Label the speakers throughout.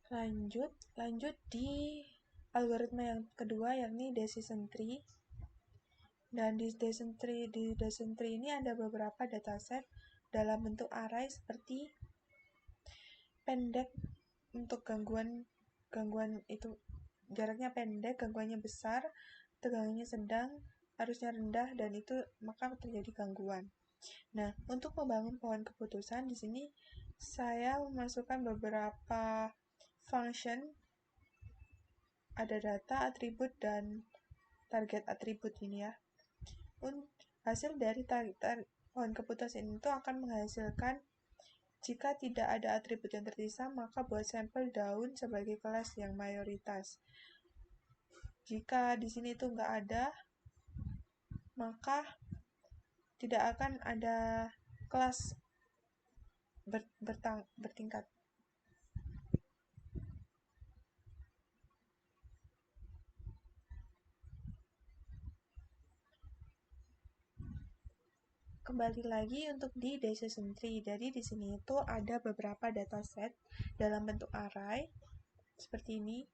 Speaker 1: Lanjut di algoritma yang kedua, yakni decision tree. Dan di decision tree ini ada beberapa dataset dalam bentuk array seperti pendek untuk gangguan itu jaraknya pendek, gangguannya besar, tegangannya sedang, arusnya rendah, dan itu maka terjadi gangguan. Nah, untuk membangun pohon keputusan di sini saya memasukkan beberapa function, ada data, atribut, dan target atribut ini ya. Hasil dari pohon keputusan itu akan menghasilkan, jika tidak ada atribut yang tersisa, maka buat sampel daun sebagai kelas yang mayoritas. Jika di sini itu nggak ada, maka tidak akan ada kelas bertingkat. Kembali lagi untuk di decision tree. Jadi di sini itu ada beberapa dataset dalam bentuk array seperti ini.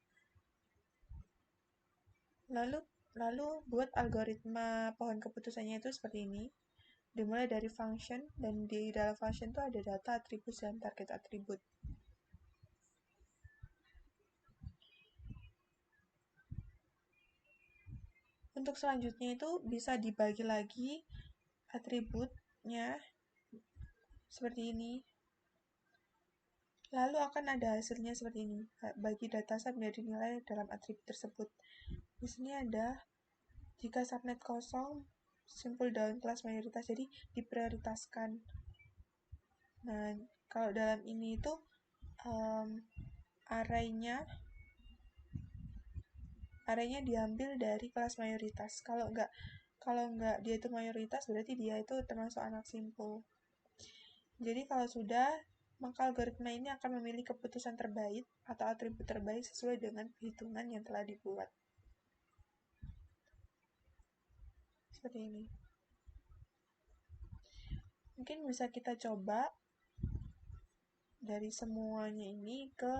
Speaker 1: Lalu buat algoritma pohon keputusannya itu seperti ini. Dimulai dari function, dan di dalam function itu ada data, atribut, dan target atribut. Untuk selanjutnya itu bisa dibagi lagi atributnya seperti ini. Lalu akan ada hasilnya seperti ini. Bagi dataset menjadi nilai dalam atribut tersebut. Di sini ada, jika subnet kosong, simpul daun kelas mayoritas, jadi diprioritaskan. Nah, kalau dalam ini itu array-nya diambil dari kelas mayoritas. Kalau enggak dia itu mayoritas, berarti dia itu termasuk anak simpul. Jadi kalau sudah, maka algoritma ini akan memilih keputusan terbaik atau atribut terbaik sesuai dengan perhitungan yang telah dibuat. Seperti ini. Mungkin bisa kita coba dari semuanya ini ke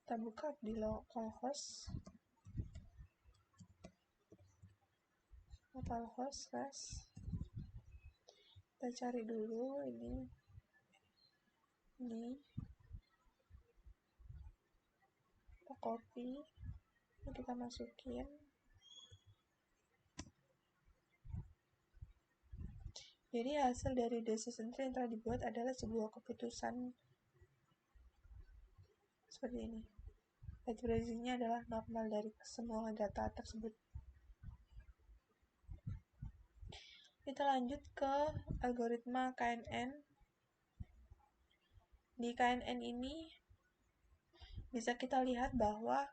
Speaker 1: kita buka di localhost slash, kita cari dulu ini kita copy, kita masukin. Jadi hasil dari decision tree yang telah dibuat adalah sebuah keputusan seperti ini. Accuracy-nya adalah normal dari semua data tersebut. Kita lanjut ke algoritma KNN. Di KNN ini bisa kita lihat bahwa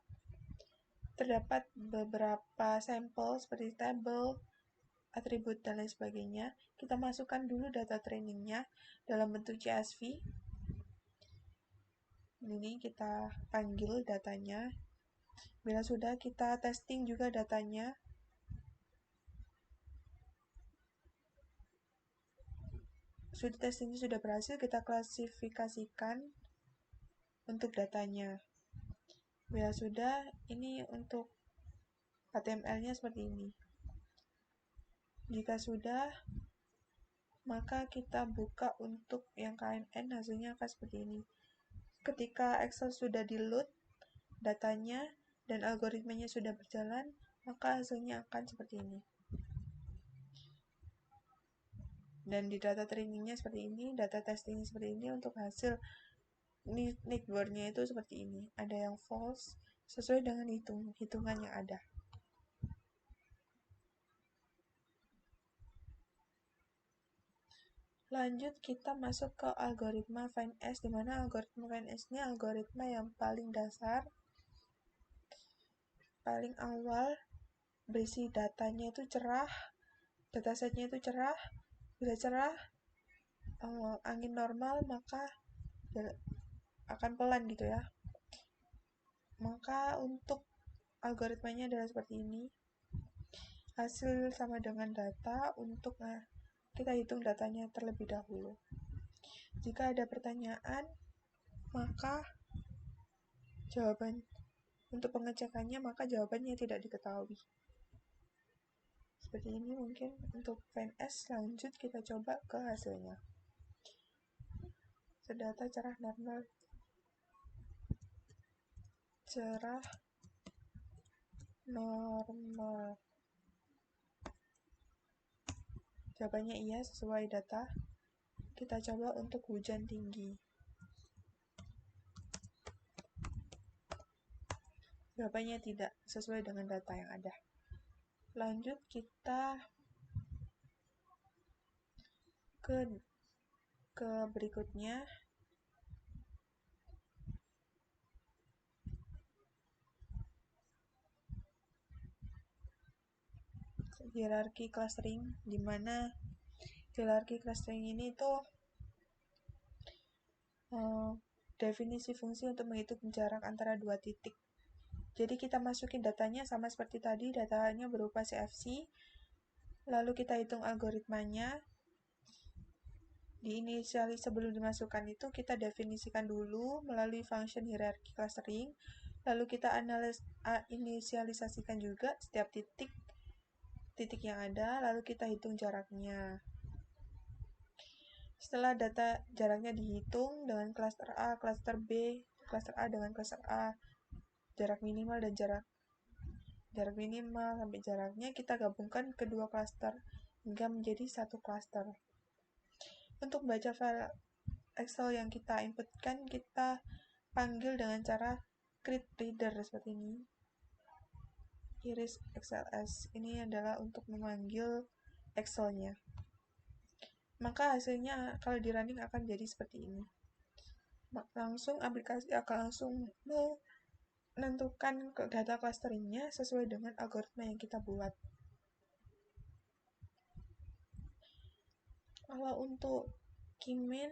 Speaker 1: terdapat beberapa sampel seperti tabel, atribut, dan lain sebagainya. Kita masukkan dulu data trainingnya dalam bentuk CSV. Ini kita panggil datanya. Bila sudah, kita testing juga datanya. Testingnya sudah berhasil, kita klasifikasikan untuk datanya. Bila sudah, ini untuk HTML-nya seperti ini. Jika sudah, maka kita buka untuk yang KNN, hasilnya akan seperti ini. Ketika Excel sudah di-load datanya dan algoritmanya sudah berjalan, maka hasilnya akan seperti ini. Dan di data trainingnya seperti ini, data testingnya seperti ini, untuk hasil network-nya itu seperti ini. Ada yang false sesuai dengan hitungan yang ada. Lanjut kita masuk ke algoritma FindS, di mana algoritma FindS ini algoritma yang paling dasar, paling awal, berisi datanya itu cerah, datasetnya itu cerah. Bila cerah, angin normal, maka akan pelan gitu ya. Maka untuk algoritmanya adalah seperti ini. hasil sama dengan data untuk kita hitung datanya terlebih dahulu. Jika ada pertanyaan, maka jawabannya tidak diketahui. Seperti ini mungkin untuk PNS. Lanjut kita coba ke hasilnya. Sedata cerah normal. Cerah normal. Jawabannya iya sesuai data. Kita coba untuk hujan tinggi. Jawabannya tidak sesuai dengan data yang ada. Lanjut kita ke berikutnya. Hierarki clustering, di mana hierarki clustering ini tuh definisi fungsi untuk menghitung jarak antara dua titik. Jadi kita masukin datanya sama seperti tadi, datanya berupa CFC, lalu kita hitung algoritmanya. Sebelum dimasukkan itu kita definisikan dulu melalui function hierarchy clustering, lalu kita inisialisasikan juga setiap titik yang ada, lalu kita hitung jaraknya. Setelah data jaraknya dihitung dengan cluster A, cluster B, cluster A dengan cluster A, jarak minimal dan jarak minimal sampai jaraknya, kita gabungkan kedua cluster hingga menjadi satu cluster. Untuk baca file Excel yang kita inputkan, kita panggil dengan cara create reader seperti ini. Iris XLS ini adalah untuk memanggil Excel-nya. Maka hasilnya kalau di running akan jadi seperti ini. Langsung aplikasi akan langsung menentukan data clusteringnya sesuai dengan algoritma yang kita buat. Kalau untuk Keymin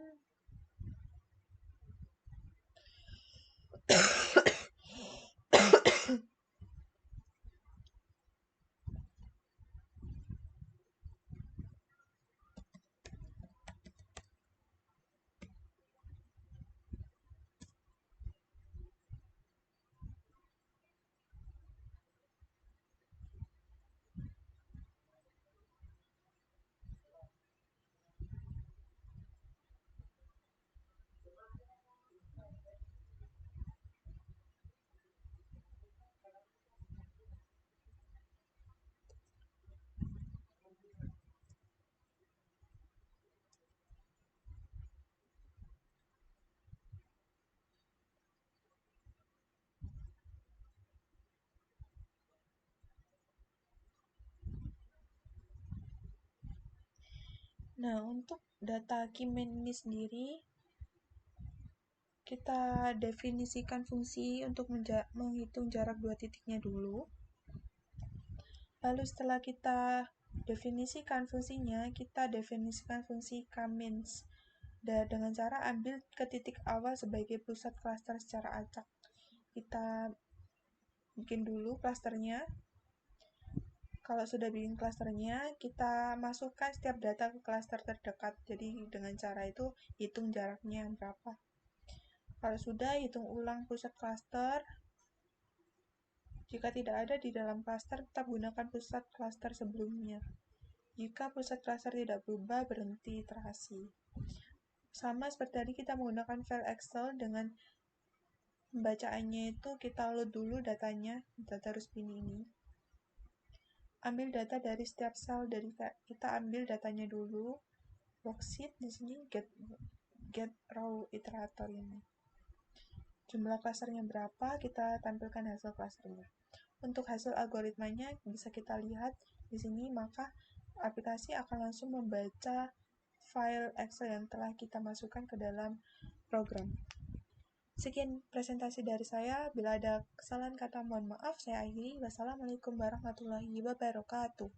Speaker 1: Nah, untuk data Keymin ini sendiri, kita definisikan fungsi untuk menghitung jarak dua titiknya dulu. Lalu setelah kita definisikan fungsinya, kita definisikan fungsi K-means dengan cara ambil ke titik awal sebagai pusat klaster secara acak. Kita bikin dulu klasternya. Kalau sudah bikin klasternya, kita masukkan setiap data ke klaster terdekat. Jadi dengan cara itu hitung jaraknya berapa. Kalau sudah, hitung ulang pusat klaster. Jika tidak ada di dalam klaster, tetap gunakan pusat klaster sebelumnya. Jika pusat klaster tidak berubah, berhenti iterasi. Sama seperti tadi kita menggunakan file Excel dengan pembacaannya itu kita load dulu datanya, data resmi ini. Ambil data dari setiap sel, kita ambil datanya dulu. Worksheet di sini get raw iterator ini. Jumlah klasternya berapa, kita tampilkan hasil klasternya. Untuk hasil algoritmanya bisa kita lihat di sini, maka aplikasi akan langsung membaca file Excel yang telah kita masukkan ke dalam program. Sekian presentasi dari saya. Bila ada kesalahan kata mohon maaf, saya akhiri. Wassalamualaikum warahmatullahi wabarakatuh.